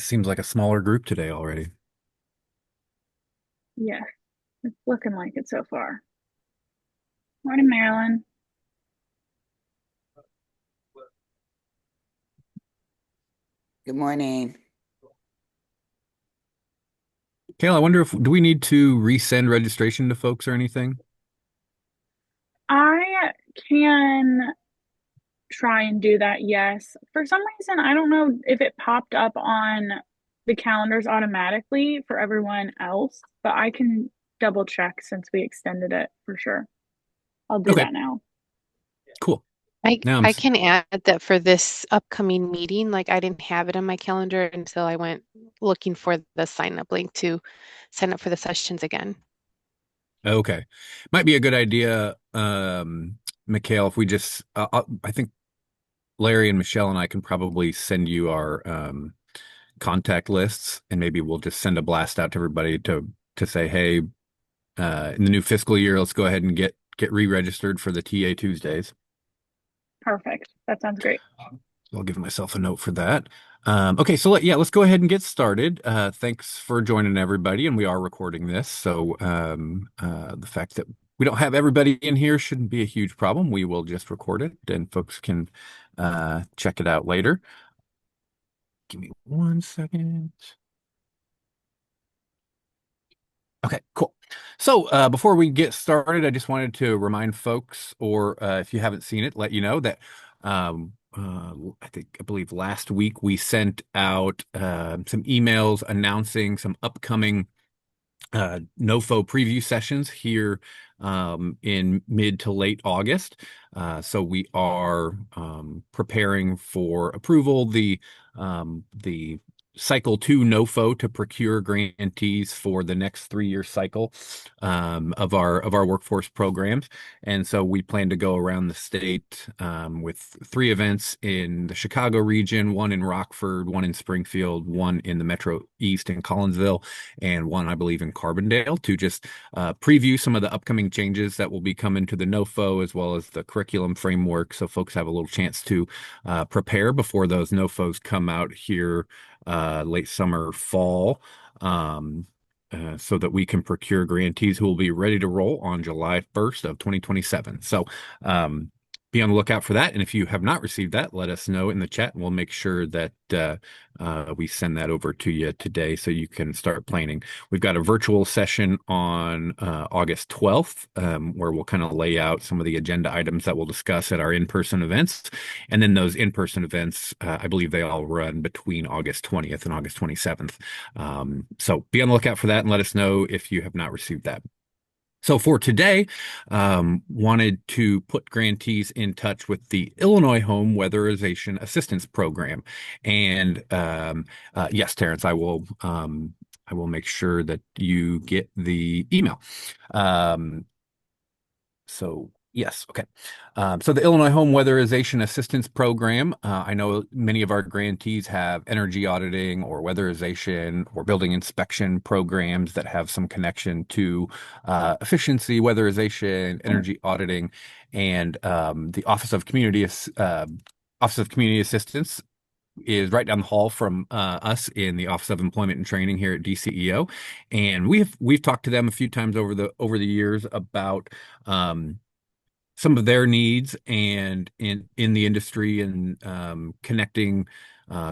This seems like a smaller group today already. Yeah, it's looking like it so far. Morning, Marilyn. Good morning. Kayla, I wonder if do we need to resend registration to folks or anything? I can try and do that, yes. For some reason, I don't know if it popped up on the calendars automatically for everyone else, but I can double check since we extended it for sure. I'll do Okay, that now. cool. I Now I can add that for this upcoming meeting, like I didn't have it on my calendar until I went looking for the sign up link to sign up for the sessions again. okay. Might be a good idea, Mikhail, if we just I think Larry and Michelle and I can probably send you our contact lists, and maybe we'll just send a blast out to everybody to say, hey, in the new fiscal year, let's go ahead and get re-registered for the TA Tuesdays. Perfect. That sounds great. I'll give myself a note for that. Okay, so let's go ahead and get started. Thanks for joining everybody, and we are recording this, so the fact that we don't have everybody in here shouldn't be a huge problem. We will just record it, and folks can check it out later. Give me 1 second. Okay, cool. So before we get started, I just wanted to remind folks, or if you haven't seen it, let you know that I believe last week we sent out some emails announcing some upcoming NoFo preview sessions here in mid to late August. So we are preparing for approval the cycle 2 NoFo to procure grantees for the next 3-year cycle of our workforce programs. And so we plan to go around the state with 3 events in the Chicago region, one in Rockford, one in Springfield, one in the Metro East in Collinsville, and one, I believe, in Carbondale to just preview some of the upcoming changes that will be coming to the NoFo as well as the curriculum framework, so folks have a little chance to prepare before those NoFos come out here late summer, fall. So that we can procure grantees who will be ready to roll on July 1st of 2027. So be on the lookout for that. And if you have not received that, let us know in the chat, and we'll make sure that we send that over to you today so you can start planning. We've got a virtual session on August 12th, where we'll kind of lay out some of the agenda items that we'll discuss at our in-person events. And then those in-person events, I believe they all run between August 20th and August 27th. So be on the lookout for that and let us know if you have not received that. So for today, wanted to put grantees in touch with the Illinois Home Weatherization Assistance Program. And yes, Terrence, I will make sure that you get the email. Um, so yes, okay. So the Illinois Home Weatherization Assistance Program, I know many of our grantees have energy auditing or weatherization or building inspection programs that have some connection to efficiency, weatherization, energy auditing, and the Office of Community Assistance is right down the hall from us in the Office of Employment and Training here at DCEO, and we've talked to them a few times over the years about some of their needs and in the industry and connecting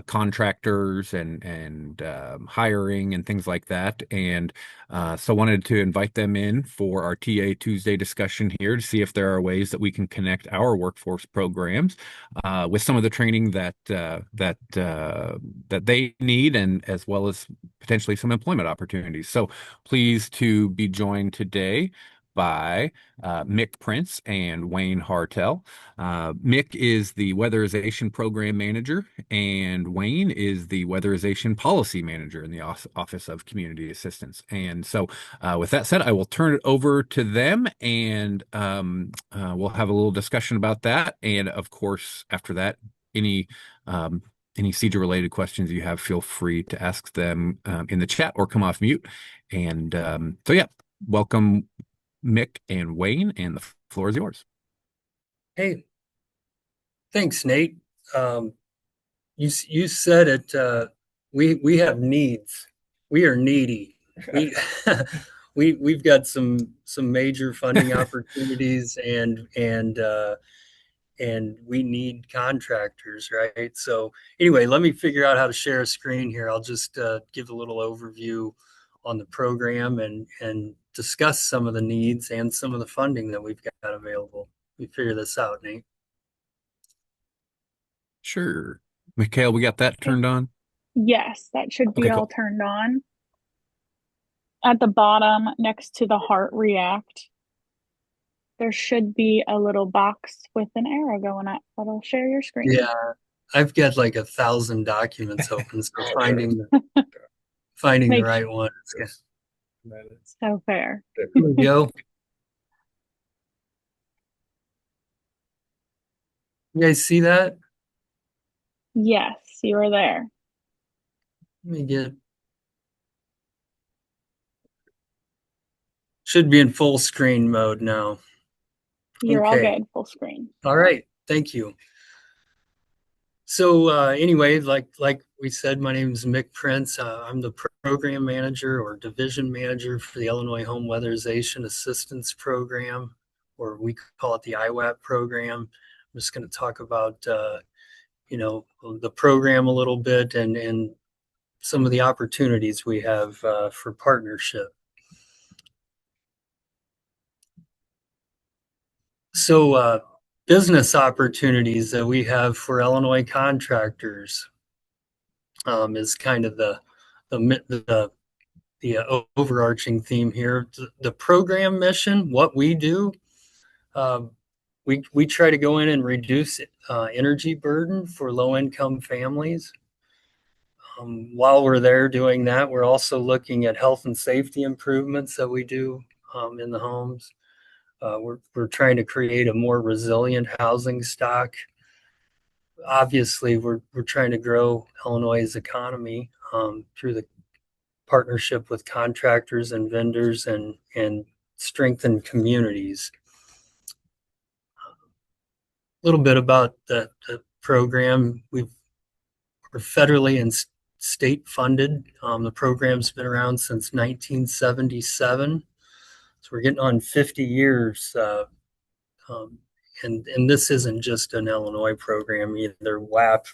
contractors and hiring and things like that. And so wanted to invite them in for our TA Tuesday discussion here to see if there are ways that we can connect our workforce programs with some of the training that they need, and as well as potentially some employment opportunities. So pleased to be joined today by Mick Prince and Wayne Hartel. Mick is the Weatherization Program Manager, and Wayne is the Weatherization Policy Manager in the Office of Community Assistance. And so, with that said, I will turn it over to them, and we'll have a little discussion about that. And of course, after that, any any CEJA related questions you have, feel free to ask them in the chat or come off mute. And so, yeah, welcome, Mick and Wayne, and the floor is yours. Hey, thanks, Nate. You said it we have needs. We are needy. We we've got some major funding opportunities and we need contractors, right? So anyway, let me figure out how to share a screen here. I'll just give a little overview on the program and discuss some of the needs and some of the funding that we've got available. We figure this out, Nate. Sure. Mikhail, we got that Okay. turned on? Yes, that should be Okay, all cool. turned on. At the bottom, next to the heart react, there should be a little box with an arrow going up that'll share your screen. Yeah, I've got like 1,000 documents open, so finding the Makes right one. so fair. Here we go. You guys see that? Yes, you are there. Let me get. Should be in full screen mode now. You're all Okay. good, full screen. All right. Thank you. So anyway, like we said, my name is Mick Prince. I'm the program manager or division manager for the Illinois Home Weatherization Assistance Program, or we call it the IHWAP program. I'm just going to talk about the program a little bit and some of the opportunities we have for partnership. So business opportunities that we have for Illinois contractors is kind of the overarching theme here. The program mission, what we do, we try to go in and reduce energy burden for low income families. While we're there doing that, we're also looking at health and safety improvements that we do in the homes. We're trying to create a more resilient housing stock. Obviously, we're trying to grow Illinois' economy through the partnership with contractors and vendors and strengthen communities. A little bit about the program. We're federally and state funded. The program's been around since 1977. So we're getting on 50 years. And this isn't just an Illinois program either. WAP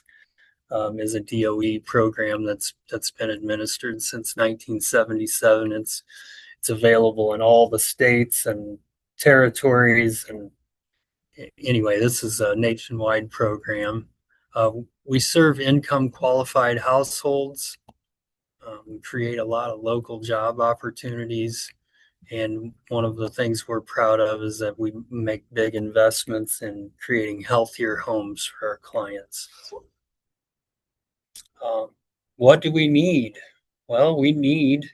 is a DOE program that's been administered since 1977. It's available in all the states and territories. And anyway, this is a nationwide program. We serve income qualified households. We create a lot of local job opportunities. And one of the things we're proud of is that we make big investments in creating healthier homes for our clients. What do we need? Well, we need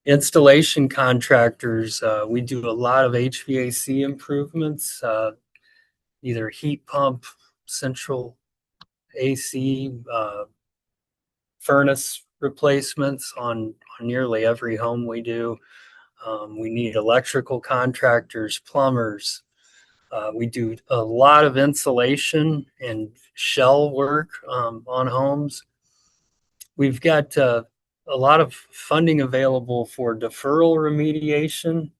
installation contractors. We do a lot of HVAC improvements, either heat pump, central AC, furnace replacements on nearly every home we do. We need electrical contractors, plumbers. We do a lot of insulation and shell work on homes. We've got a lot of funding available for deferral remediation.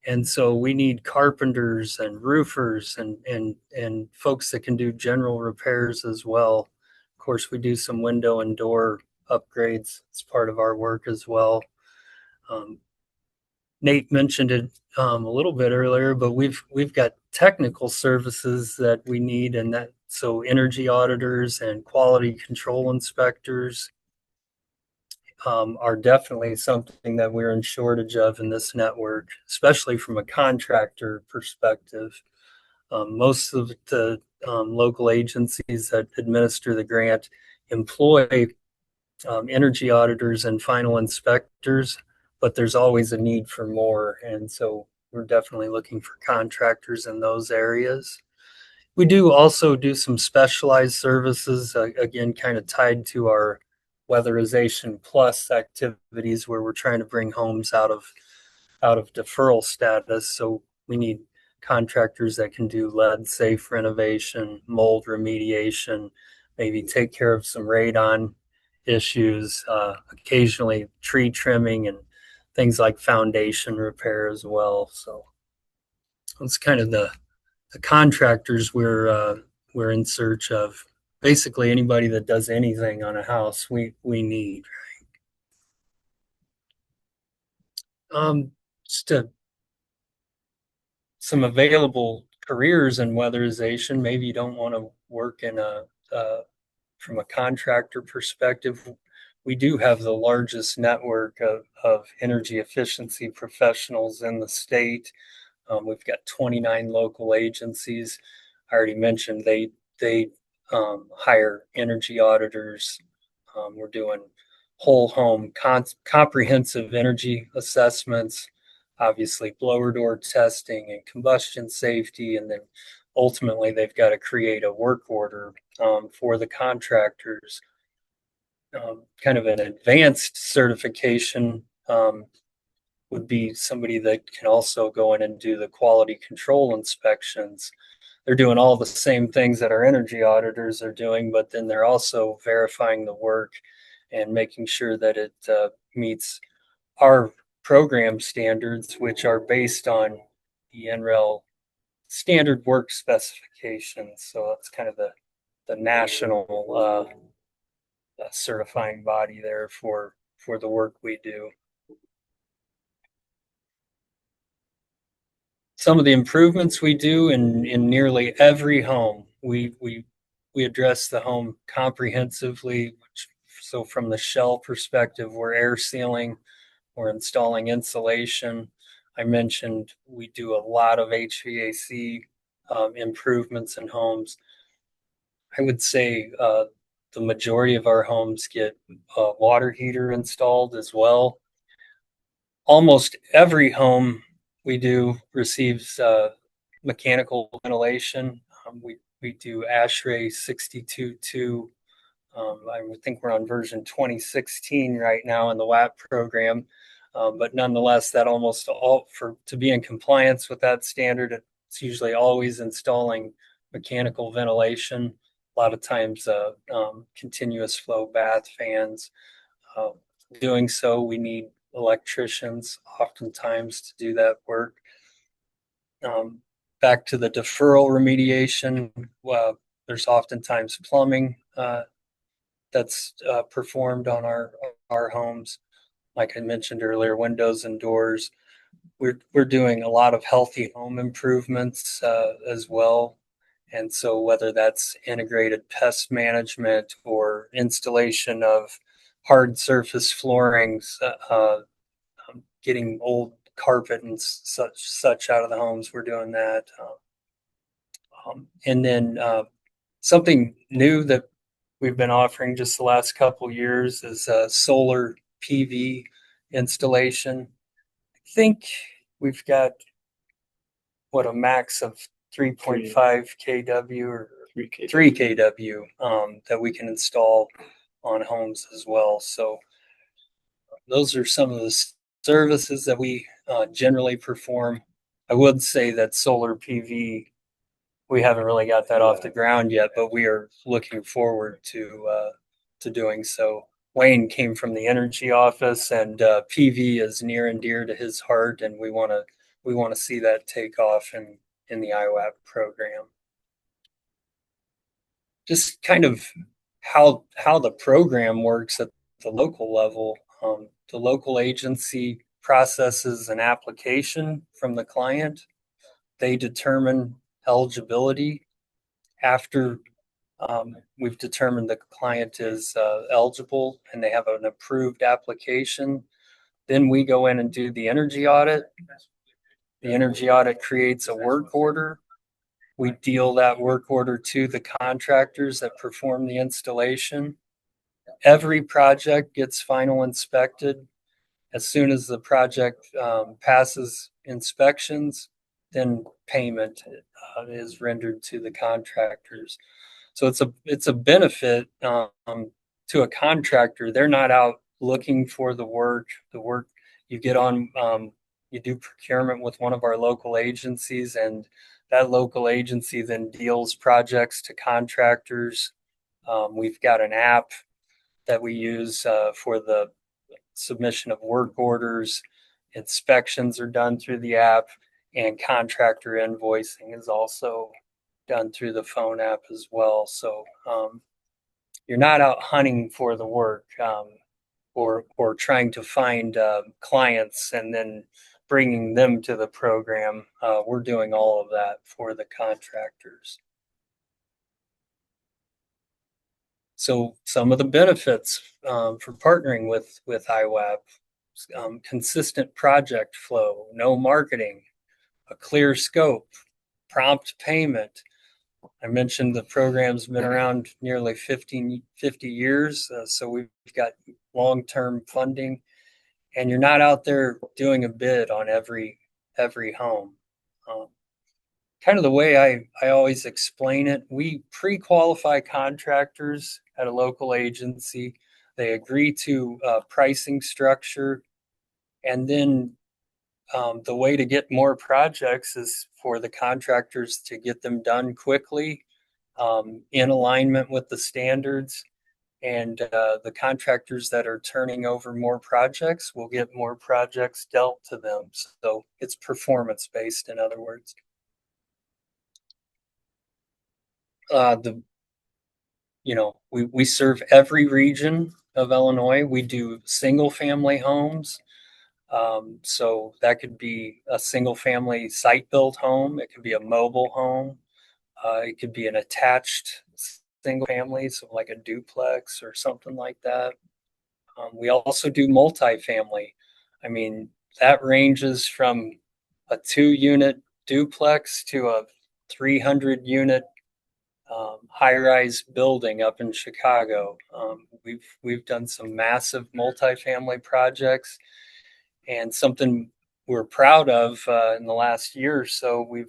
And so we need carpenters and roofers and folks that can do general repairs as well. Of course, we do some window and door upgrades. It's part of our work as well. Nate mentioned it a little bit earlier, but we've got technical services that we need, and that so energy auditors and quality control inspectors are definitely something that we're in shortage of in this network, especially from a contractor perspective. Most of the local agencies that administer the grant employ energy auditors and final inspectors, but there's always a need for more. And so we're definitely looking for contractors in those areas. We do also do some specialized services, again, kind of tied to our weatherization plus activities where we're trying to bring homes out of deferral status. So we need contractors that can do lead safe renovation, mold remediation, maybe take care of some radon issues, occasionally tree trimming and things like foundation repair as well. So it's kind of the contractors we're in search of. Basically, anybody that does anything on a house, we need. Just some available careers in weatherization. Maybe you don't want to work in from a contractor perspective. We do have the largest network of energy efficiency professionals in the state. We've got 29 local agencies. I already mentioned they hire energy auditors. We're doing whole home comprehensive energy assessments, obviously blower door testing and combustion safety, and then ultimately they've got to create a work order for the contractors. Kind of an advanced certification would be somebody that can also go in and do the quality control inspections. They're doing all the same things that our energy auditors are doing, but then they're also verifying the work and making sure that it meets our program standards, which are based on the NREL standard work specifications. So that's kind of the national certifying body there for the work we do. Some of the improvements we do in nearly every home, we address the home comprehensively. So from the shell perspective, we're air sealing, we're installing insulation. I mentioned we do a lot of HVAC improvements in homes. I would say the majority of our homes get a water heater installed as well. Almost every home we do receives mechanical ventilation. We do ASHRAE 62.2. I think we're on version 2016 right now in the WAP program. But nonetheless, that almost all to be in compliance with that standard, it's usually always installing mechanical ventilation. A lot of times, continuous flow bath fans. Doing so, we need electricians oftentimes to do that work. Back to the deferral remediation, there's oftentimes plumbing that's performed on our homes. Like I mentioned earlier, windows and doors. We're doing a lot of healthy home improvements as well. And so whether that's integrated pest management or installation of hard surface floorings, getting old carpet and such out of the homes, we're doing that. And then something new that we've been offering just the last couple of years is solar PV installation. I think we've got a max of 3.5 kW or 3 kW that we can install on homes as well. So those are some of the services that we generally perform. I would say that solar PV, we haven't really got that off the ground yet, but we are looking forward to doing so. Wayne came from the energy office, and PV is near and dear to his heart, and we want to see that take off in the IHWAP program. Just kind of how the program works at the local level. The local agency processes an application from the client. They determine eligibility. After we've determined the client is eligible and they have an approved application, then we go in and do the energy audit. The energy audit creates a work order. We deal that work order to the contractors that perform the installation. Every project gets final inspected. As soon as the project passes inspections, then payment is rendered to the contractors. So it's a benefit to a contractor. They're not out looking for the work. The work you get on, you do procurement with one of our local agencies, and that local agency then deals projects to contractors. We've got an app that we use for the submission of work orders. Inspections are done through the app, and contractor invoicing is also done through the phone app as well. So you're not out hunting for the work or trying to find clients and then bringing them to the program. We're doing all of that for the contractors. So some of the benefits for partnering with IHWAP, consistent project flow, no marketing, a clear scope, prompt payment. I mentioned the program's been around nearly 50 years, so we've got long-term funding, and you're not out there doing a bid on every home. Kind of the way I always explain it, we pre-qualify contractors at a local agency. They agree to pricing structure, and then the way to get more projects is for the contractors to get them done quickly, in alignment with the standards. And the contractors that are turning over more projects will get more projects dealt to them. So it's performance based, in other words. We serve every region of Illinois. We do single family homes. So that could be a single family site built home. It could be a mobile home. It could be an attached single family, so like a duplex or something like that. We also do multifamily. I mean, that ranges from a 2-unit duplex to a 300-unit high-rise building up in Chicago. We've done some massive multifamily projects, and something we're proud of in the last year or so, we've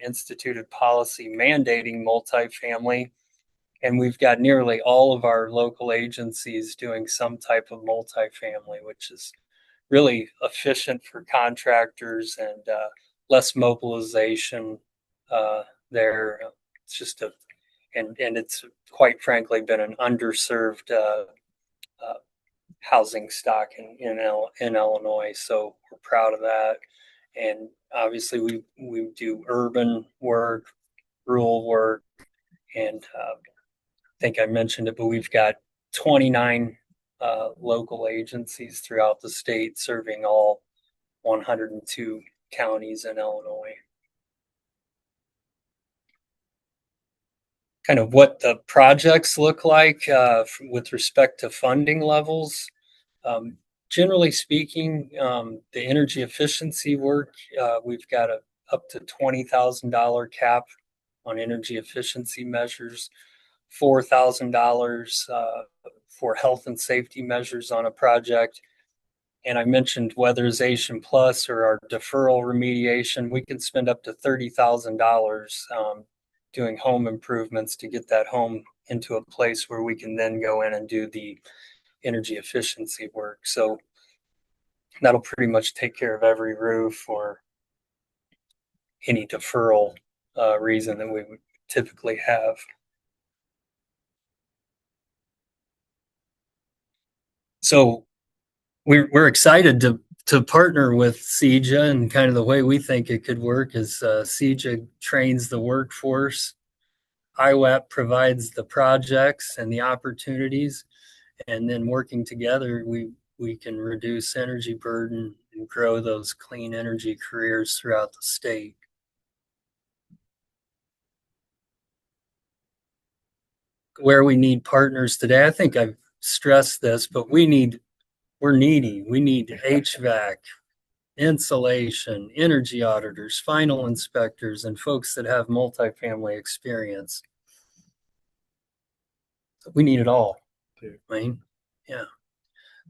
instituted policy mandating multifamily, and we've got nearly all of our local agencies doing some type of multifamily, which is really efficient for contractors and less mobilization there. It's just and it's quite frankly been an underserved housing stock in Illinois. So we're proud of that. And obviously we do urban work, rural work, and I think I mentioned it, but we've got 29 local agencies throughout the state serving all 102 counties in Illinois. Kind of what the projects look like with respect to funding levels. Generally speaking, the energy efficiency work, we've got a up to $20,000 cap on energy efficiency measures, $4,000 for health and safety measures on a project. And I mentioned Weatherization Plus, or our deferral remediation. We can spend up to $30,000 doing home improvements to get that home into a place where we can then go in and do the energy efficiency work. So that'll pretty much take care of every roof or any deferral reason that we would typically have. So we're excited to partner with CEJA, and kind of the way we think it could work is CEJA trains the workforce, IHWAP provides the projects and the opportunities, and then working together, we can reduce energy burden and grow those clean energy careers throughout the state. Where we need partners today, I think I've stressed this, but we're needy. We need HVAC, insulation, energy auditors, final inspectors, and folks that have multifamily experience. We need it all. Right? Yeah.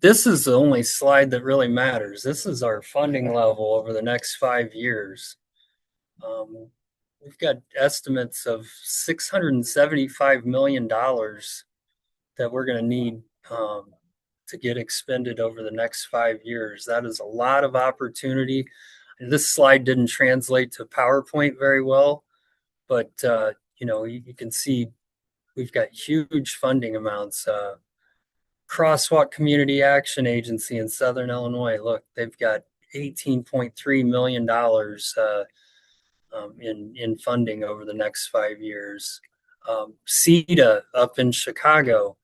This is the only slide that really matters. This is our funding level over the next 5 years. We've got estimates of $675 million that we're going to need to get expended over the next 5 years. That is a lot of opportunity. And this slide didn't translate to PowerPoint very well, but you can see we've got huge funding amounts. Crosswalk Community Action Agency in Southern Illinois, look, they've got $18.3 million in funding over the next 5 years. CEJA up in Chicago,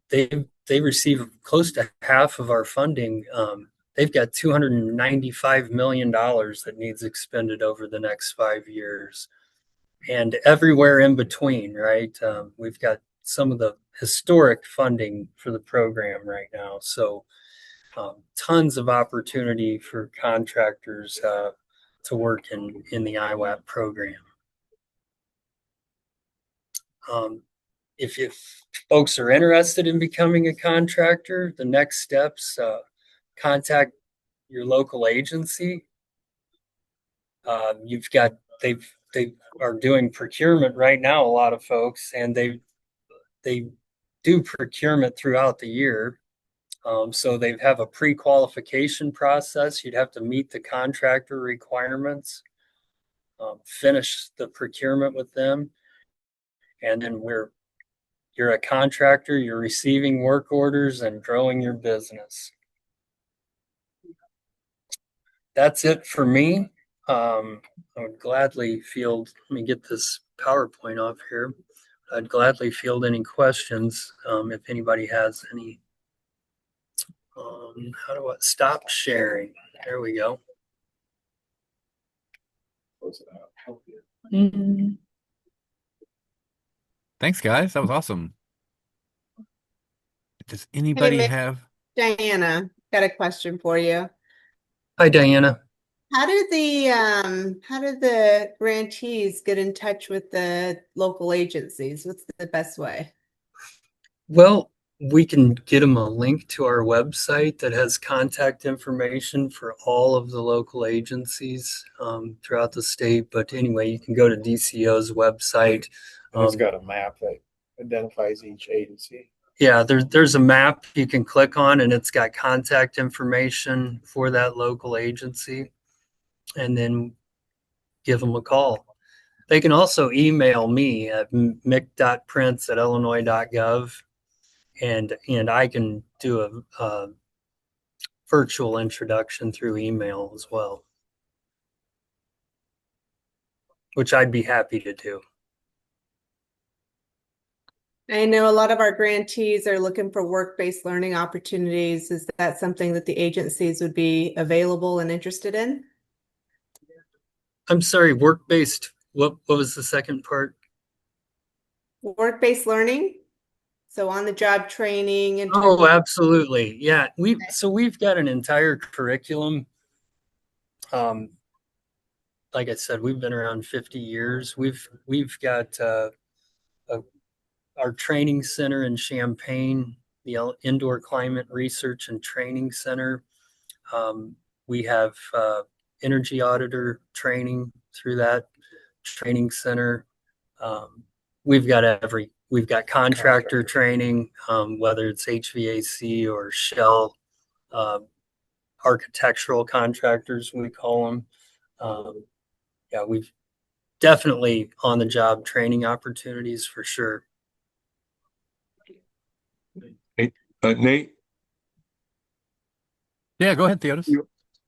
they receive close to half of our funding. They've got $295 million that needs expended over the next 5 years, and everywhere in between, right? We've got some of the historic funding for the program right now. So tons of opportunity for contractors to work in the IHWAP program. If folks are interested in becoming a contractor, the next steps, contact your local agency. They are doing procurement right now, a lot of folks, and they do procurement throughout the year. So they have a pre-qualification process. You'd have to meet the contractor requirements, finish the procurement with them, and then you're a contractor, you're receiving work orders and growing your business. That's it for me. I would gladly field, let me get this PowerPoint off here. I'd gladly field any questions if anybody has any. How do I stop sharing? There we go. Thanks, guys. That was awesome. Does anybody Mick. have? Diana, got a question for you. Hi, Diana. How do the grantees get in touch with the local agencies? What's the best way? Well, we can get them a link to our website that has contact information for all of the local agencies throughout the state. But anyway, you can go to DCO's website. It's got a map that identifies each agency. Yeah, there's a map you can click on, and it's got contact information for that local agency, and then give them a call. They can also email me at mick.prince@illinois.gov, and I can do a virtual introduction through email as well, which I'd be happy to do. I know a lot of our grantees are looking for work-based learning opportunities. Is that something that the agencies would be available and interested in? I'm sorry, work-based. What was the second part? Work-based learning. So on the job training and Oh, absolutely. Yeah. We've got an entire curriculum. Like I said, we've been around 50 years. We've got our training center in Champaign, the Indoor Climate Research and Training Center. We have energy auditor training through that training center. We've got contractor training, whether it's HVAC or shell, architectural contractors, we call them. Yeah, we've definitely on the job training opportunities for sure. Hey, Nate. Yeah, go ahead, Theodis.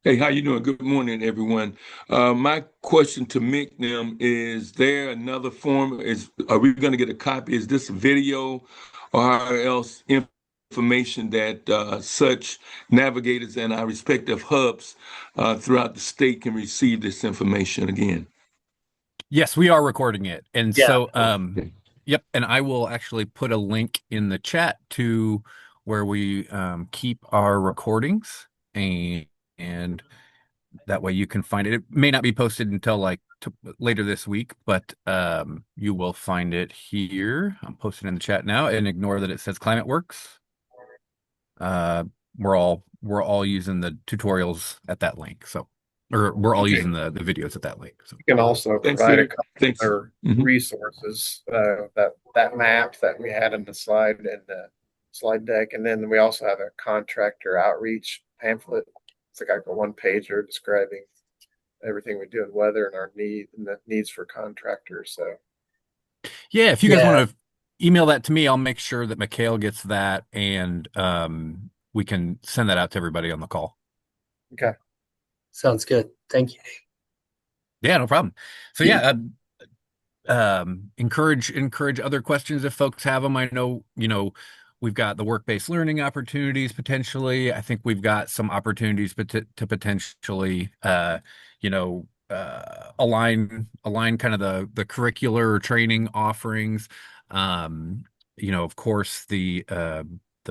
Hey, how you doing? Good morning, everyone. My question to Mick now is there another form? Are we going to get a copy? Is this a video or else information that such navigators and our respective hubs throughout the state can receive this information again? Yes, we are recording it. And Yeah. so, yep. And I will actually put a link in the chat to where we keep our recordings, and that way you can find it. It may not be posted until later this week, but you will find it here. I'm posting in the chat now, and ignore that it says Climate Works. We're all using the tutorials at that link. So, or we're all using the videos at that link. So You can also Thanks, provide a Eric. couple Thanks. other Mhm. resources, that map that we had in the slide deck, and then we also have a contractor outreach pamphlet. It's like a one pager describing everything we do in weather and our needs for contractors. So yeah, if you guys want to email that to me. I'll make sure that Mikhail gets that, and we can send that out to everybody on the call. Okay. Sounds good. Thank you. Yeah, no problem. So yeah, encourage other questions if folks have them. I know, we've got the work-based learning opportunities potentially. I think we've got some opportunities to potentially, align kind of the curricular training offerings. Of course, the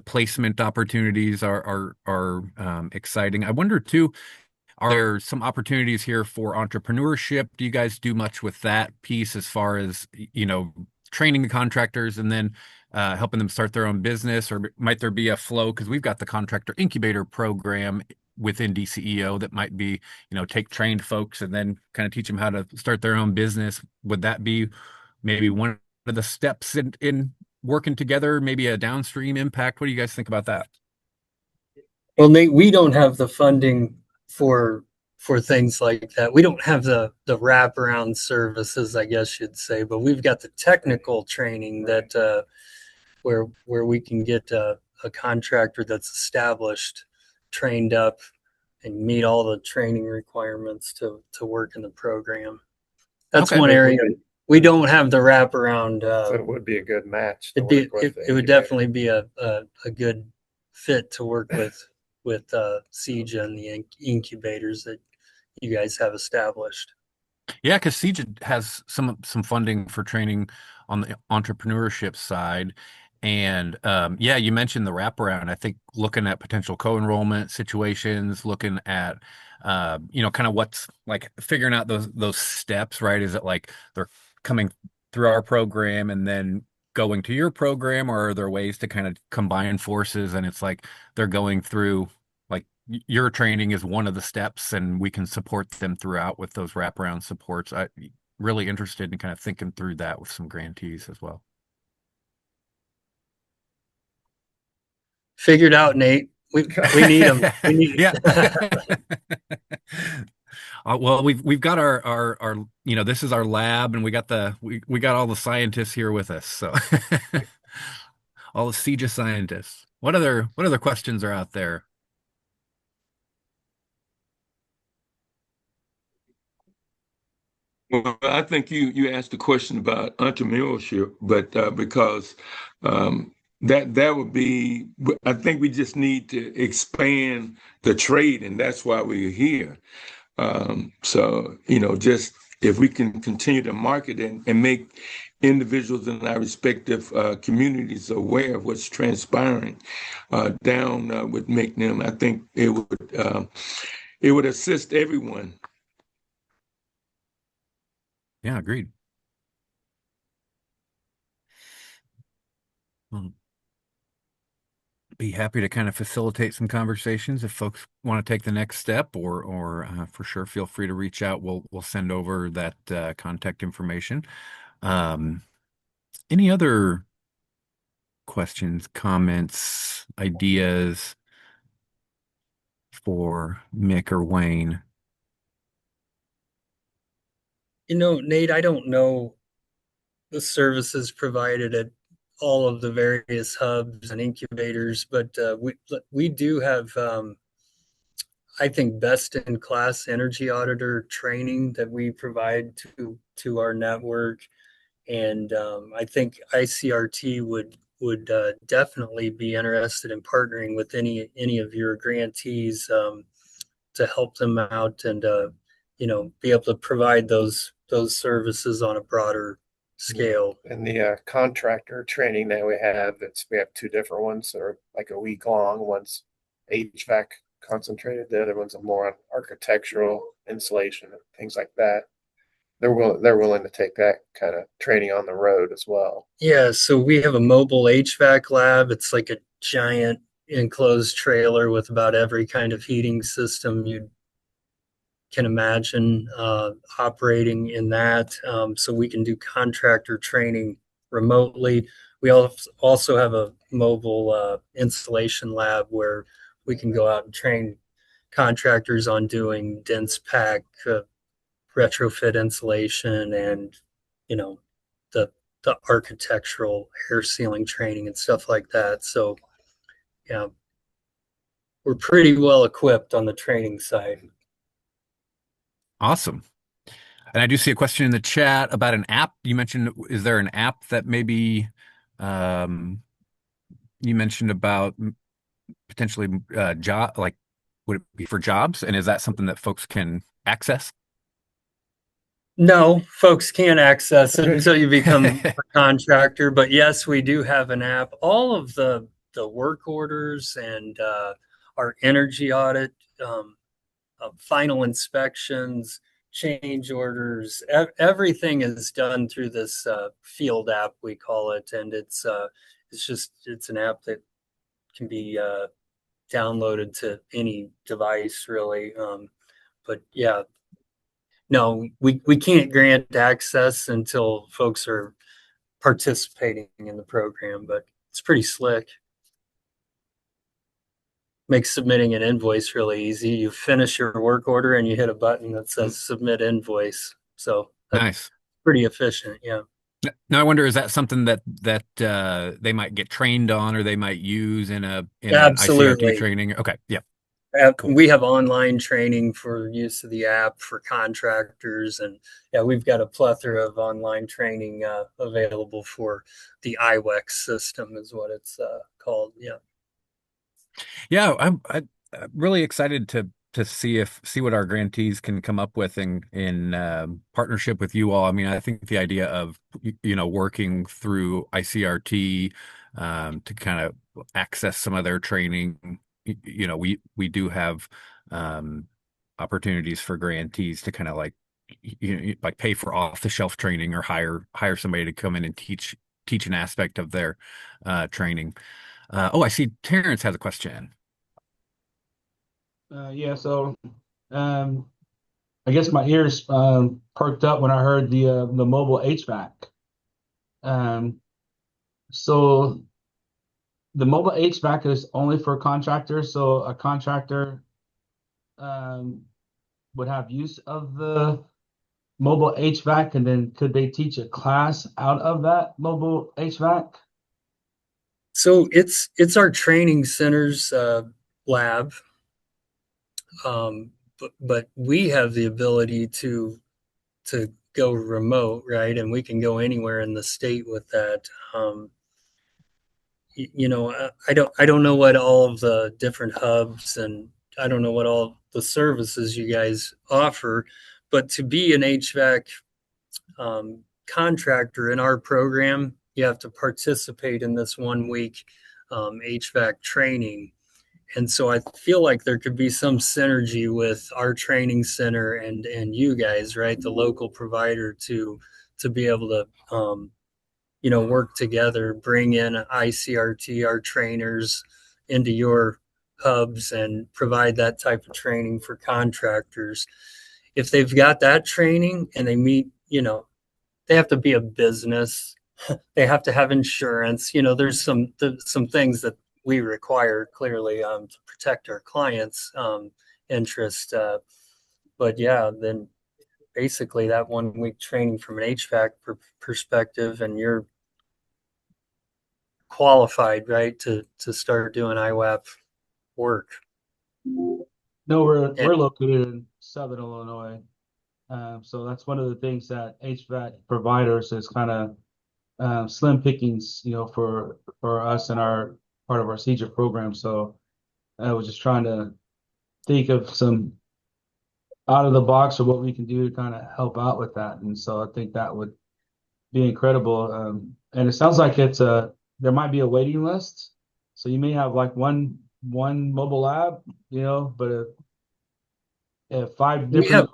placement opportunities are exciting. I wonder too, are there some opportunities here for entrepreneurship? Do you guys do much with that piece as far as, training the contractors and then helping them start their own business? Or might there be a flow? Because we've got the contractor incubator program within DCEO that might be, take trained folks and then kind of teach them how to start their own business. Would that be maybe one of the steps in working together, maybe a downstream impact? What do you guys think about that? Well, Nate, we don't have the funding for things like that. We don't have the wraparound services, I guess you'd say, but we've got the technical training that where we can get a contractor that's established, trained up, and meet all the training requirements to work in the program. That's Okay. one area. We don't have the wraparound. So it would be a good match to It work with the would incubator. definitely be a good fit to work with CEJA and the incubators that you guys have established. Yeah, because CEJA has some funding for training on the entrepreneurship side. And yeah, you mentioned the wraparound. I think looking at potential co-enrollment situations, looking at kind of what's like figuring out those steps, right? Is it like they're coming through our program and then going to your program, or are there ways to kind of combine forces and it's like they're going through like your training is one of the steps and we can support them throughout with those wraparound supports? I really interested in kind of thinking through that with some grantees as well. Figured out, Nate. We need them. We need. Yeah. Well, we've got our this is our lab, and we got all the scientists here with us. So all the CEJA scientists. What other questions are out there? Well, I think you asked a question about entrepreneurship, but because that would be, I think we just need to expand the trade, and that's why we're here. So, just if we can continue to market and make individuals in our respective communities aware of what's transpiring down with Mick and them, I think it would assist everyone. Yeah, agreed. Well, be happy to kind of facilitate some conversations if folks want to take the next step, or for sure feel free to reach out. We'll send over that contact information. Any other questions, comments, ideas for Mick or Wayne? Nate, I don't know the services provided at all of the various hubs and incubators, but we do have, I think, best in class energy auditor training that we provide to our network, and I think ICRT would definitely be interested in partnering with any of your grantees to help them out and be able to provide those services on a broader scale. And the contractor training that we have two different ones that are like a week long. One's HVAC concentrated, the other one's more on architectural insulation and things like that. They're willing to take that kind of training on the road as well. Yeah, so we have a mobile HVAC lab. It's like a giant enclosed trailer with about every kind of heating system you can imagine operating in that. So we can do contractor training remotely. We also have a mobile installation lab where we can go out and train contractors on doing dense pack retrofit insulation and the the architectural air sealing training and stuff like that. So yeah, we're pretty well equipped on the training side. Awesome. And I do see a question in the chat about an app. You mentioned, is there an app that maybe um, you mentioned about potentially job, like would it be for jobs? And is that something that folks can access? No, folks can't access it until you become a contractor. But yes, we do have an app. All of the work orders and our energy audit, final inspections, change orders, everything is done through this field app, we call it, and it's an app that can be downloaded to any device, really. But yeah, no, we can't grant access until folks are participating in the program, but it's pretty slick. Makes submitting an invoice really easy. You finish your work order and you hit a button that says submit invoice. So that's Nice. pretty efficient. Yeah. Now I wonder, is that something that they might get trained on, or they might use in an ICRT Absolutely. training? Okay, yeah, cool. We have online training for use of the app for contractors, and yeah, we've got a plethora of online training available for the IWEX system, is what it's called. Yeah. Yeah, I'm really excited to see what our grantees can come up with in partnership with you all. I mean, I think the idea of working through ICRT to kind of access some of their training. We do have opportunities for grantees to kind of like pay for off the shelf training, or hire somebody to come in and teach an aspect of their training. I see Terrence has a question. Yeah, so um, I guess my ears perked up when I heard the mobile HVAC. So the mobile HVAC is only for contractors. So a contractor um, would have use of the mobile HVAC, and then could they teach a class out of that mobile HVAC? So it's our training center's lab, but we have the ability to go remote, right? And we can go anywhere in the state with that. I don't know what all of the different hubs, and I don't know what all the services you guys offer, but to be an HVAC contractor in our program, you have to participate in this 1 week HVAC training. And so I feel like there could be some synergy with our training center and you guys, right? The local provider to be able to work together, bring in ICRT, our trainers, into your hubs and provide that type of training for contractors. If they've got that training and they meet, they have to be a business. They have to have insurance. There's some things that we require clearly to protect our clients' interest. But yeah, then basically that 1 week training from an HVAC perspective, and you're qualified, right, to start doing IWAP work. No, we're located in Southern Illinois. So that's one of the things that HVAC providers is kind of slim pickings, for us and our part of our CEJA program. So I was just trying to think of some out of the box of what we can do to kind of help out with that. And so I think that would be incredible. And it sounds like there might be a waiting list. So you may have like one mobile lab, but if five different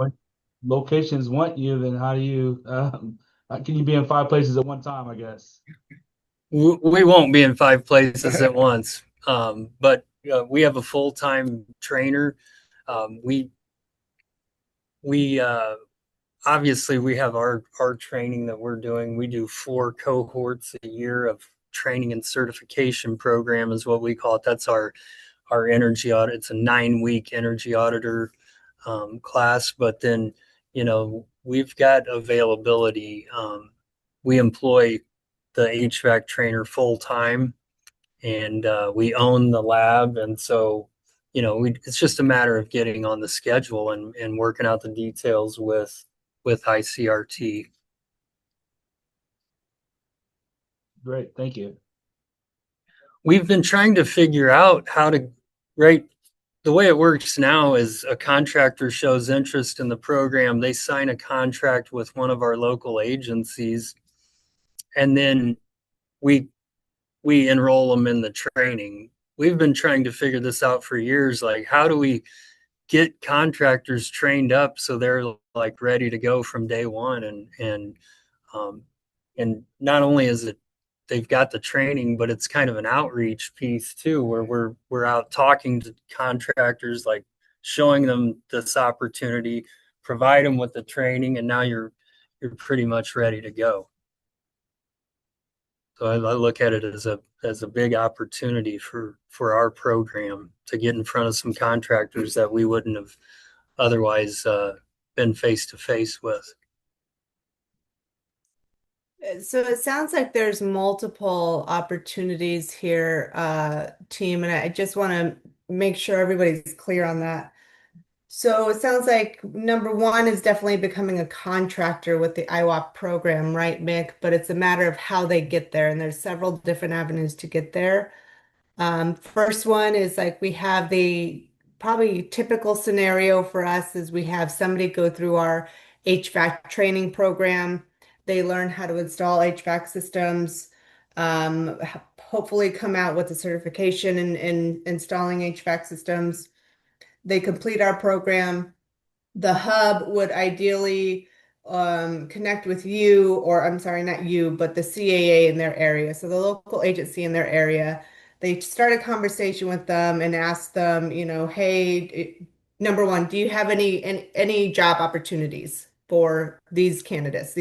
locations want you, then how do you can you be in 5 places at one time, I guess? We won't be in 5 places at once, but we have a full-time trainer. We obviously we have our training that we're doing. We do 4 cohorts a year of training and certification program, is what we call it. That's our energy audit. It's a 9-week energy auditor class, but then we've got availability. We employ the HVAC trainer full time, and we own the lab, and so it's just a matter of getting on the schedule and working out the details with ICRT. Great, thank you. We've been trying to figure out how to, right? The way it works now is a contractor shows interest in the program. They sign a contract with one of our local agencies, and then we enroll them in the training. We've been trying to figure this out for years. Like, how do we get contractors trained up so they're like ready to go from day one? And not only is it they've got the training, but it's kind of an outreach piece too, where we're out talking to contractors, like showing them this opportunity, provide them with the training, and now you're pretty much ready to go. So I look at it as a big opportunity for our program to get in front of some contractors that we wouldn't have otherwise been face to face with. So it sounds like there's multiple opportunities here, team, and I just want to make sure everybody's clear on that. So it sounds like number one is definitely becoming a contractor with the IHWAP program, right, Mick? But it's a matter of how they get there, and there's several different avenues to get there. First one is like we have the probably typical scenario for us is we have somebody go through our HVAC training program. They learn how to install HVAC systems, hopefully come out with a certification in installing HVAC systems. They complete our program. The hub would ideally connect with you, or I'm sorry, not you, but the CAA in their area. So the local agency in their area. They start a conversation with them and ask them, hey, number one, do you have any job opportunities for these candidates?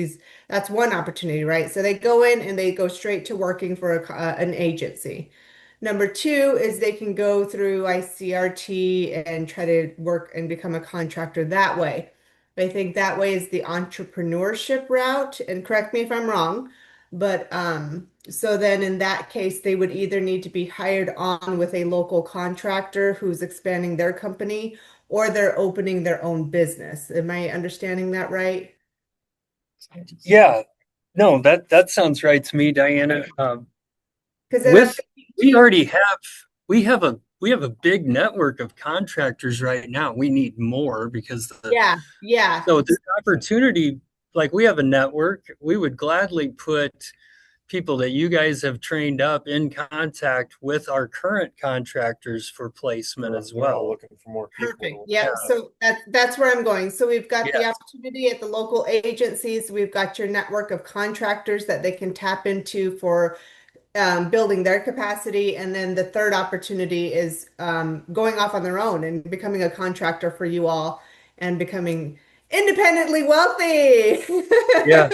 That's one opportunity, right? So they go in and they go straight to working for an agency. Number two is they can go through ICRT and try to work and become a contractor that way. I think that way is the entrepreneurship route, and correct me if I'm wrong, but so then in that case, they would either need to be hired on with a local contractor who's expanding their company, or they're opening their own business. Am I understanding that right? Yeah, no, that sounds right to me, Diana. Because then We have a big network of contractors right now. We need more because yeah. so this opportunity, like we have a network, we would gladly put people that you guys have trained up in contact with our current contractors for placement as We're all well. looking for more people. Perfect. Yeah. So that's where I'm going. So we've got the Yes. opportunity at the local agencies. We've got your network of contractors that they can tap into for building their capacity. And then the third opportunity is going off on their own and becoming a contractor for you all and becoming independently wealthy. Yeah.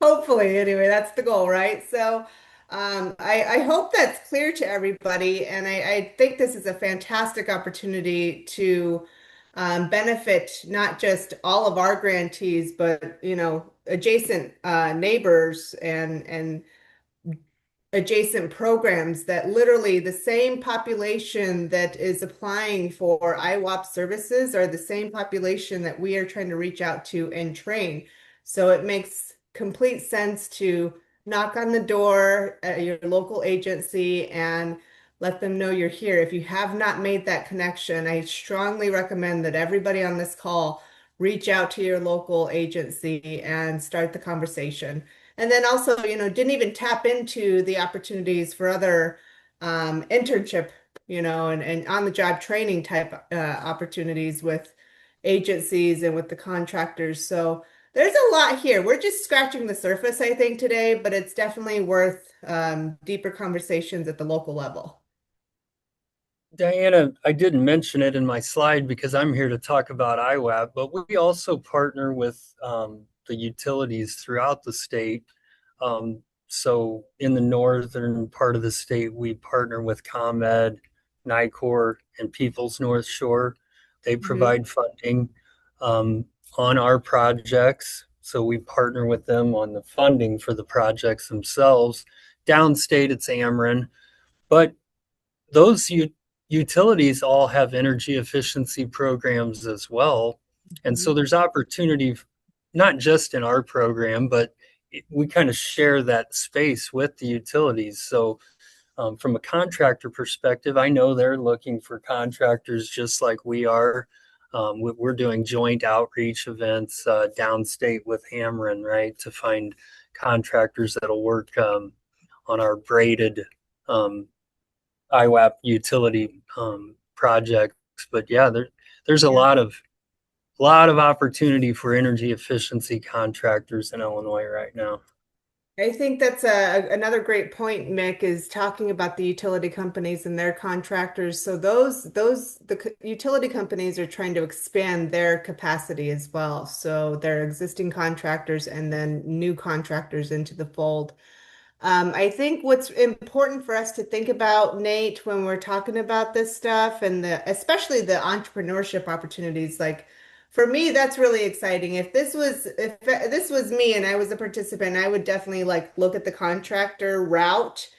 Hopefully, anyway, that's the goal, right? So I hope that's clear to everybody. And I think this is a fantastic opportunity to benefit not just all of our grantees, but, adjacent neighbors and adjacent programs that literally the same population that is applying for IWAP services are the same population that we are trying to reach out to and train. So it makes complete sense to knock on the door at your local agency and let them know you're here. If you have not made that connection, I strongly recommend that everybody on this call reach out to your local agency and start the conversation. And then also, didn't even tap into the opportunities for other internship, and on-the-job training type opportunities with agencies and with the contractors. So there's a lot here. We're just scratching the surface, I think, today, but it's definitely worth deeper conversations at the local level. Diana, I didn't mention it in my slide because I'm here to talk about IWAP, but we also partner with the utilities throughout the state. So in the northern part of the state, we partner with ComEd, NICOR, and People's North Shore. They provide funding on our projects. So we partner with them on the funding for the projects themselves. Downstate, it's Ameren, but those utilities all have energy efficiency programs as well. And so there's opportunity, not just in our program, but we kind of share that space with the utilities. So from a contractor perspective, I know they're looking for contractors just like we are. We're doing joint outreach events downstate with Ameren, right, to find contractors that'll work on our braided IHWAP utility projects. But yeah, there's a lot of opportunity for energy efficiency contractors in Illinois right now. I think that's another great point, Mick, is talking about the utility companies and their contractors. So the utility companies are trying to expand their capacity as well. So their existing contractors and then new contractors into the fold. I think what's important for us to think about, Nate, when we're talking about this stuff and especially the entrepreneurship opportunities, like for me, that's really exciting. If this was me and I was a participant, I would definitely like look at the contractor route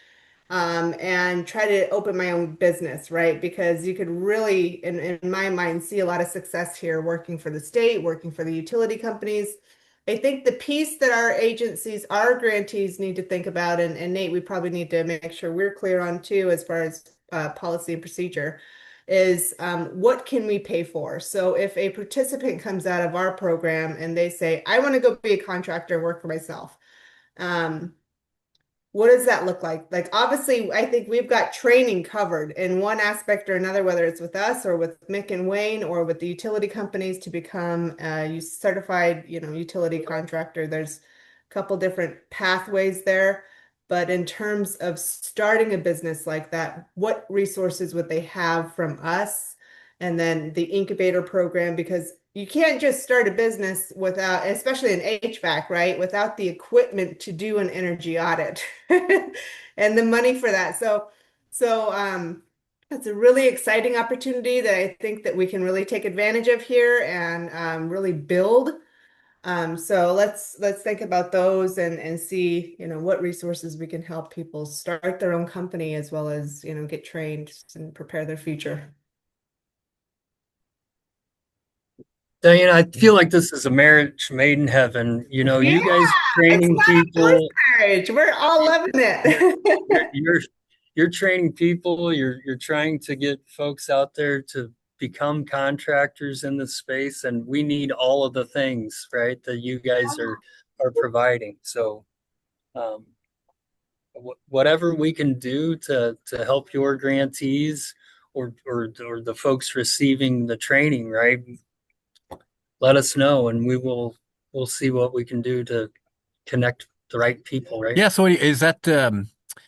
and try to open my own business, right? Because you could really, in my mind, see a lot of success here working for the state, working for the utility companies. I think the piece that our agencies, our grantees need to think about, and Nate, we probably need to make sure we're clear on too, as far as policy and procedure, is what can we pay for? So if a participant comes out of our program and they say, I want to go be a contractor and work for myself, um, what does that look like? Like, obviously, I think we've got training covered in one aspect or another, whether it's with us or with Mick and Wayne or with the utility companies to become a certified, utility contractor. There's a couple different pathways there. But in terms of starting a business like that, what resources would they have from us? And then the incubator program, because you can't just start a business without, especially in HVAC, right? Without the equipment to do an energy audit and the money for that. So it's a really exciting opportunity that I think that we can really take advantage of here and really build. So let's think about those and see, what resources we can help people start their own company as well as, get trained and prepare their future. Diane, I feel like this is a marriage made in heaven. You guys It's training not a people. marriage. We're all loving it. You're training people. You're trying to get folks out there to become contractors in this space, and we need all of the things, right, that you guys are providing. So, um, whatever we can do to help your grantees or the folks receiving the training, right? Let us know, and we'll see what we can do to connect the right people, right? Yeah, so is that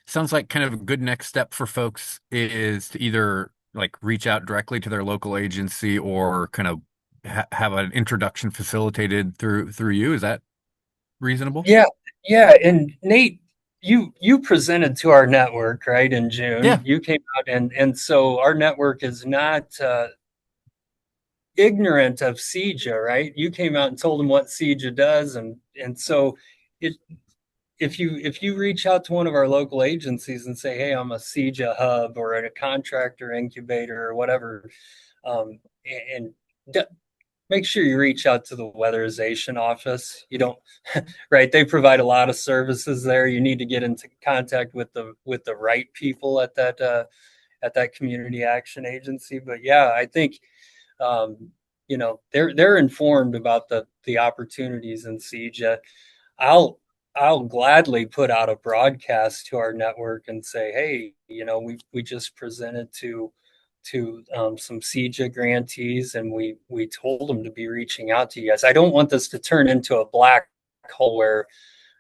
sounds like kind of a good next step for folks is to either like reach out directly to their local agency or kind of have an introduction facilitated through you. Is that reasonable? Yeah, yeah. And Nate, you presented to our network, right, in June. Yeah. You came out, and so our network is not ignorant of CEJA, right? You came out and told them what CEJA does, and so it if you reach out to one of our local agencies and say, hey, I'm a CEJA hub or a contractor incubator or whatever, and make sure you reach out to the weatherization office. You don't, right? They provide a lot of services there. You need to get into contact with the right people at that community action agency. But yeah, I think they're informed about the opportunities in CEJA. I'll gladly put out a broadcast to our network and say, hey, we just presented to some CEJA grantees, and we told them to be reaching out to you guys. I don't want this to turn into a black hole where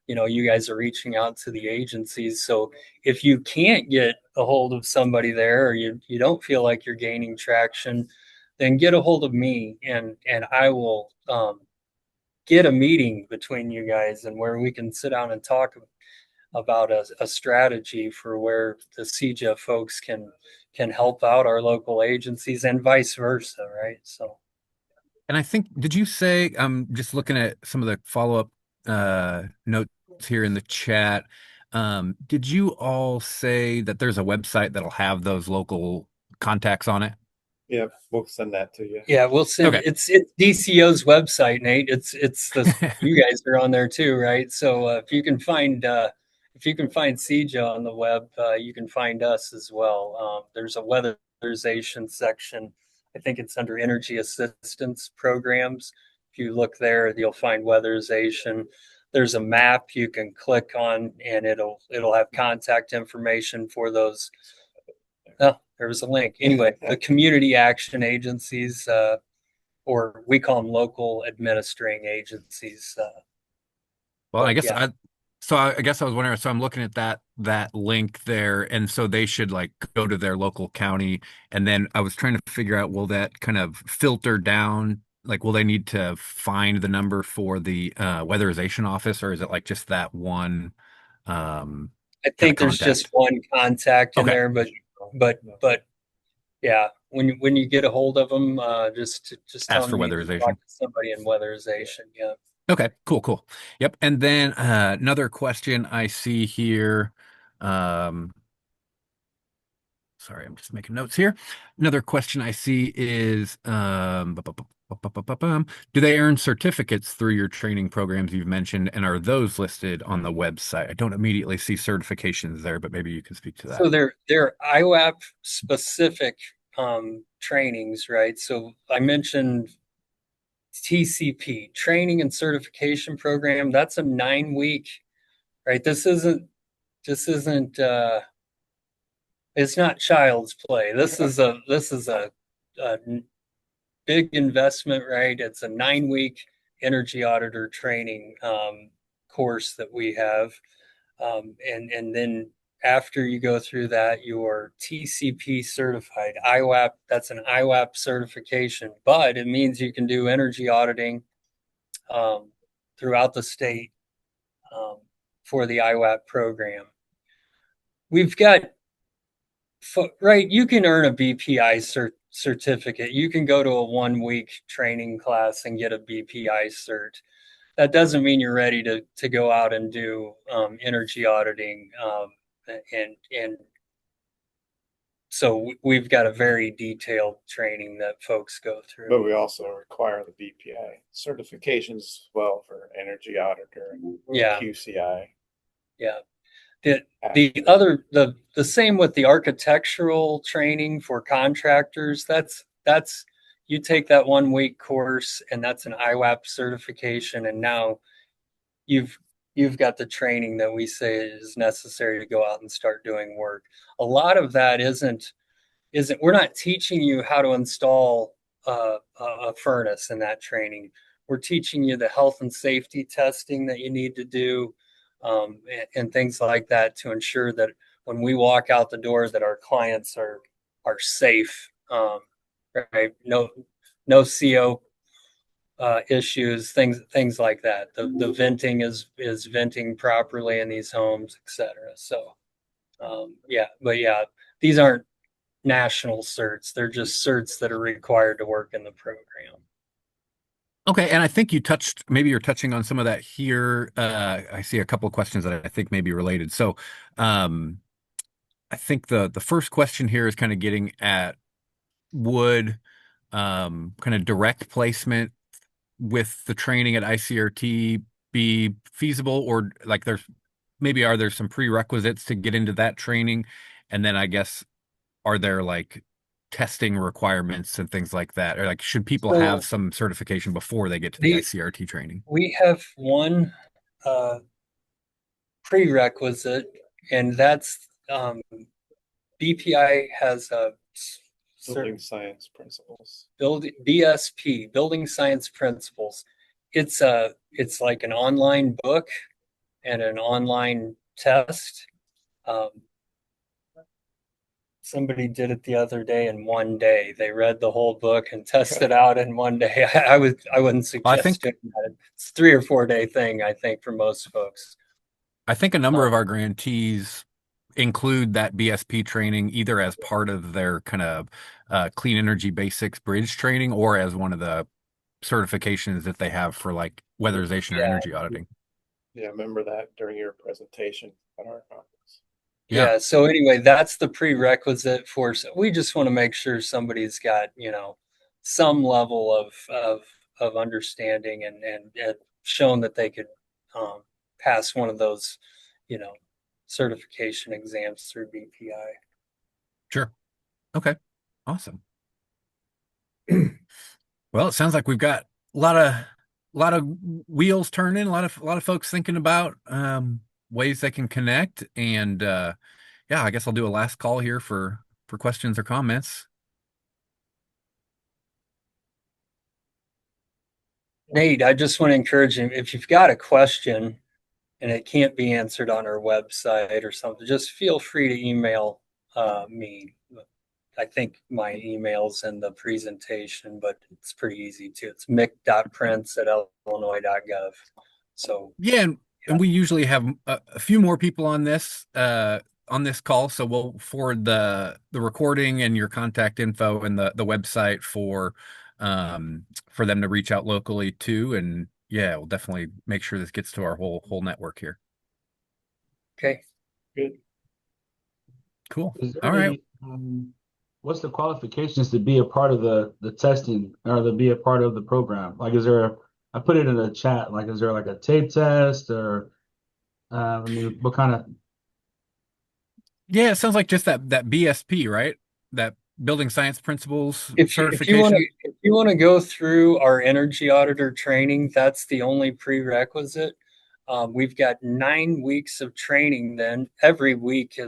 you guys are reaching out to the agencies. So if you can't get a hold of somebody there, or you don't feel like you're gaining traction, then get a hold of me, and I will get a meeting between you guys and where we can sit down and talk about a strategy for where the CEJA folks can help out our local agencies and vice versa, right? So And I think, did you say, I'm just looking at some of the follow-up notes here in the chat. Did you all say that there's a website that'll have those local contacts on it? Yeah, we'll send that to you. Yeah, we'll send Okay. it's DCO's website, Nate. It's the you guys are on there too, right? So if you can find CEJA on the web, you can find us as well. There's a weatherization section. I think it's under energy assistance programs. If you look there, you'll find weatherization. There's a map you can click on, and it'll have contact information for those. Oh, there was a link. Anyway, the community action agencies, or we call them local administering agencies. Well, Yeah. I guess I was wondering, so I'm looking at that link there, and so they should like go to their local county, and then I was trying to figure out, will that kind of filter down, like will they need to find the number for the weatherization office, or is it like just that one I kind of think there's just contact? one contact in Okay. there, but yeah, when you get a hold of them, just tell Ask for them you weatherization. talk to somebody in weatherization. Yeah. Okay, cool. Yep. And then another question I see here. Um, Sorry, I'm just making notes here. Another question I see is do they earn certificates through your training programs you've mentioned, and are those listed on the website? I don't immediately see certifications there, but maybe you can speak to that. So they're IWAP specific trainings, right? So I mentioned TCP, training and certification program. That's a 9 week, right? This isn't it's not child's play. A big investment, right? It's a 9 week energy auditor training course that we have. And then after you go through that, you're TCP certified. IWAP, that's an IWAP certification, but it means you can do energy auditing throughout the state for the IWAP program. We've got, right, you can earn a BPI certificate. You can go to a 1 week training class and get a BPI cert. That doesn't mean you're ready to go out and do energy auditing. And so we've got a very detailed training that folks go through. But we also require the BPI certifications as well for energy auditor and Yeah. QCI. Yeah. The same with the architectural training for contractors. That's you take that 1 week course, and that's an IWAP certification, and now you've got the training that we say is necessary to go out and start doing work. A lot of that isn't we're not teaching you how to install a furnace in that training. We're teaching you the health and safety testing that you need to do, and things like that to ensure that when we walk out the door that our clients are safe, right? No CO issues, things like that. The venting is venting properly in these homes, etc. So yeah, these aren't national certs. They're just certs that are required to work in the program. Okay, and I think maybe you're touching on some of that here. I see a couple of questions that I think may be related. So, I think the first question here is kind of getting at would kind of direct placement with the training at ICRT be feasible, or like are there some prerequisites to get into that training? And then I guess are there like testing requirements and things like that? Or like should people have some certification before they get to the ICRT training? We have one prerequisite, and that's BPI has a Building science principles. BSP, building science principles. It's like an online book and an online test. Somebody did it the other day in one day. They read the whole book and tested out in one day. I wouldn't suggest doing that. It's a 3 or 4 day thing, I think, for most folks. I think a number of our grantees include that BSP training either as part of their kind of clean energy basics bridge training or as one of the certifications that they have for like weatherization or Yeah. energy auditing. Yeah, I remember that during your presentation at our conference. Yeah. So anyway, that's the prerequisite for, so we just want to make sure somebody's got, some level of understanding and shown that they could pass one of those, you know, certification exams through BPI. Sure. Okay. Awesome. Well, it sounds like we've got a lot of wheels turning, a lot of folks thinking about ways they can connect. And yeah, I guess I'll do a last call here for questions or comments. Nate, I just want to encourage you, if you've got a question and it can't be answered on our website or something, just feel free to email me. I think my email's in the presentation, but it's pretty easy too. It's mick.prince@illinois.gov. So Yeah, and we usually have a few more people on this call, so we'll forward the recording and your contact info and the website for them to reach out locally too. And yeah, we'll definitely make sure this gets to our whole network here. okay, Good. Cool. Is there All right. any, what's the qualifications to be a part of the testing or to be a part of the program? Like, I put it in the chat, like, is there like a tape test or, I mean, what kind of? Yeah, it sounds like just that BSP, right? That Building Science Principles if you want certification. to go through our energy auditor training, that's the only prerequisite. We've got 9 weeks of training. Then every week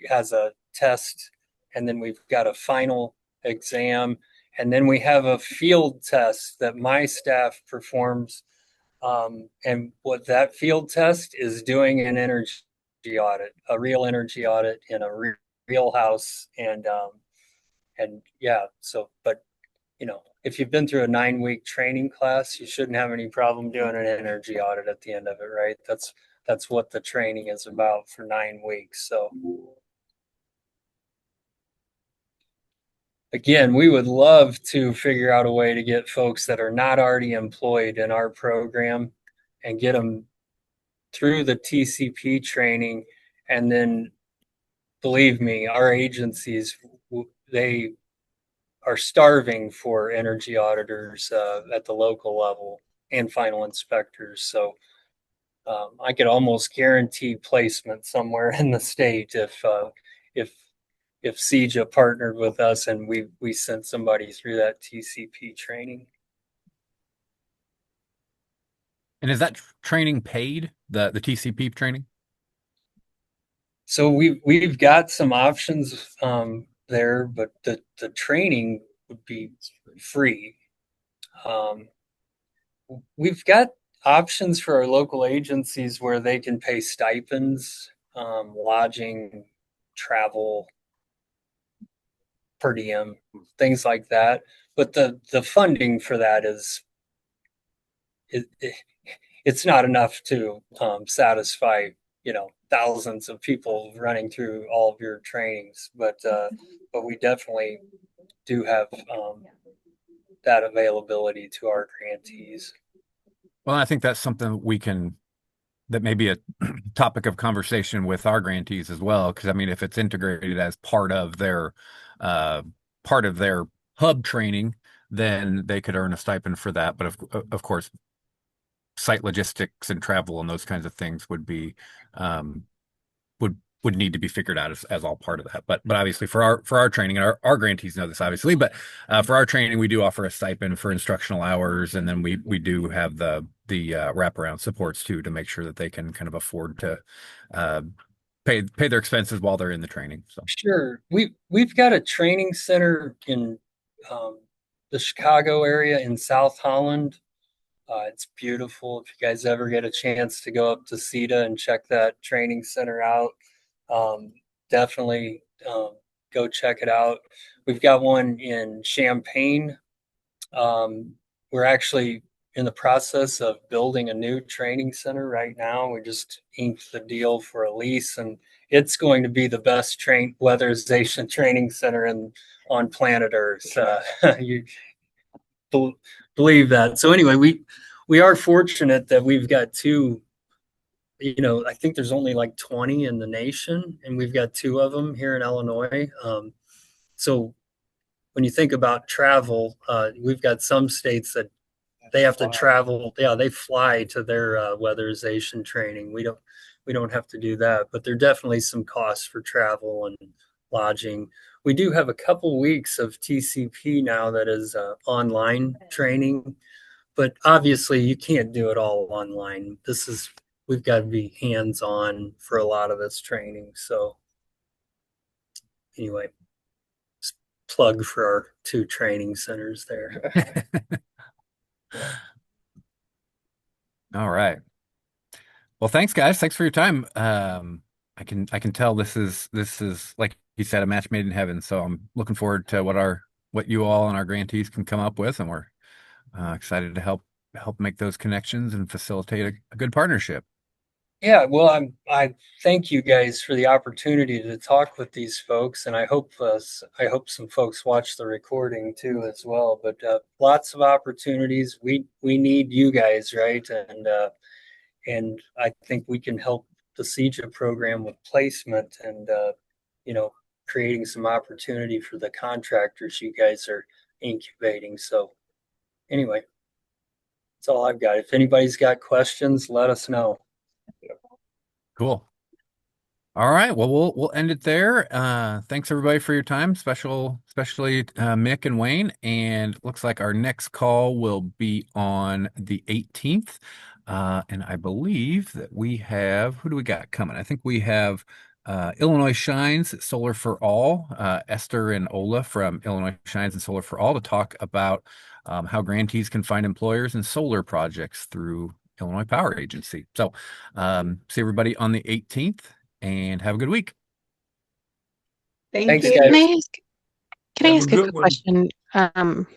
has a test, and then we've got a final exam, and then we have a field test that my staff performs. And what that field test is doing an energy audit, a real energy audit in a real house, and yeah. So, but if you've been through a 9 week training class, you shouldn't have any problem doing an energy audit at the end of it, right? That's what the training is about for 9 weeks. So again, we would love to figure out a way to get folks that are not already employed in our program and get them through the TCP training. And then believe me, our agencies, they are starving for energy auditors at the local level and final inspectors. So I could almost guarantee placement somewhere in the state if CEJA partnered with us and we sent somebody through that TCP training. And is that training paid, the TCP training? So we've got some options there, but the training would be free. We've got options for our local agencies where they can pay stipends, lodging, travel, per diem, things like that. But the funding for that it's not enough to satisfy thousands of people running through all of your trainings. But we definitely do have that availability to our grantees. Well, I think that's something that may be a topic of conversation with our grantees as well. Because I mean, if it's integrated as uh, part of their hub training, then they could earn a stipend for that. But of course, site logistics and travel and those kinds of things um, would need to be figured out as all part of that. But obviously for our training, and our grantees know this obviously, but for our training we do offer a stipend for instructional hours, and then we do have the wraparound supports too to make sure that they can kind of afford to uh, pay their expenses while they're in the training. So Sure, we've got a training center in the Chicago area in South Holland. It's beautiful. If you guys ever get a chance to go up to CETA and check that training center out, definitely go check it out. We've got one in Champaign. We're actually in the process of building a new training center right now. We just inked the deal for a lease, and it's going to be the best weatherization training center on planet Earth. You believe that. So anyway, we are fortunate that we've got two. I think there's only like 20 in the nation, and we've got two of them here in Illinois. So when you think about travel, we've got some states that they have to travel. Yeah, they fly to their weatherization training. We don't have to do that, but there are definitely some costs for travel and lodging. We do have a couple weeks of TCP now that is online training, but obviously you can't do it all online. We've got to be hands-on for a lot of this training. So anyway, plug for our two training centers there. All right. Well, thanks, guys. Thanks for your time. I can tell this is like you said, a match made in heaven. So I'm looking forward to what you all and our grantees can come up with, and we're excited to help make those connections and facilitate a good partnership. Yeah, well, I thank you guys for the opportunity to talk with these folks, and I hope some folks watch the recording too as well. But lots of opportunities. We need you guys, right? And I think we can help the CEJA program with placement and creating some opportunity for the contractors you guys are incubating. So anyway, that's all I've got. If anybody's got questions, let us know. Cool. All right. Well, we'll end it there. Thanks everybody for your time, especially Mick and Wayne. And looks like our next call will be on the 18th. And I believe that we have, who do we got coming? I think we have Illinois Shines Solar for All, Esther and Ola from Illinois Shines and Solar for All to talk about how grantees can find employers in solar projects through Illinois Power Agency. So see everybody on the 18th and have a good week. Thanks, you. guys. Can I Have ask a a good quick one. question,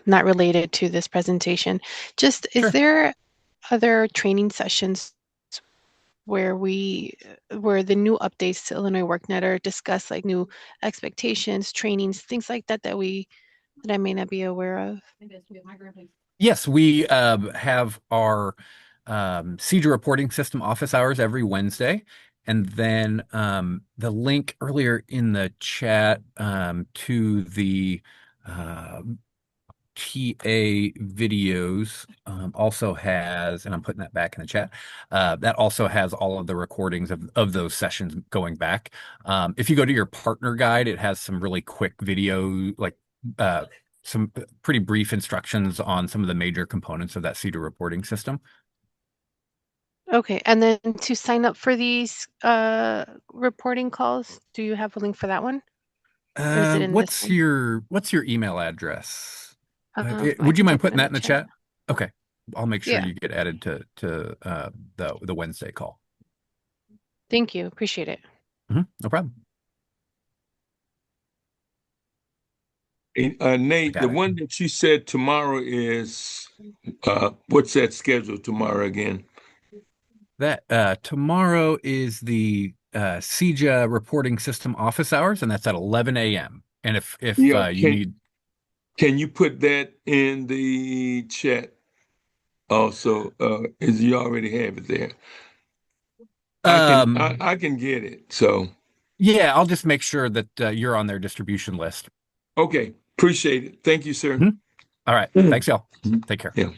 not related to this presentation? Just, Sure. is there other training sessions where the new updates to Illinois WorkNet are discussed, like new expectations, trainings, things like that that I may not be aware of? Yes, we have our CEJA reporting system office hours every Wednesday. And then the link earlier in the chat to the TA videos also has, and I'm putting that back in the chat, that also has all of the recordings of those sessions going back. If you go to your partner guide, it has some really quick video, like some pretty brief instructions on some of the major components of that CEJA reporting system. Okay, and then to sign up for these reporting calls, do you have a link for that one? Or is it in this What's one? your email address? I Would you can mind type it putting that in the chat? Okay, I'll make sure Yeah. you get added to the Wednesday call. Thank you. Appreciate it. No problem. Nate, Got the it. one that you said tomorrow is what's that schedule tomorrow again? That tomorrow is the CEJA reporting system office hours, and that's at 11 a.m. And if Yeah, you need, can you put that in the chat also? As you already have it there. I can get it. So yeah, I'll just make sure that you're on their distribution list. okay, appreciate it. Thank you, sir. All right, thanks, y'all. Take care. Yeah.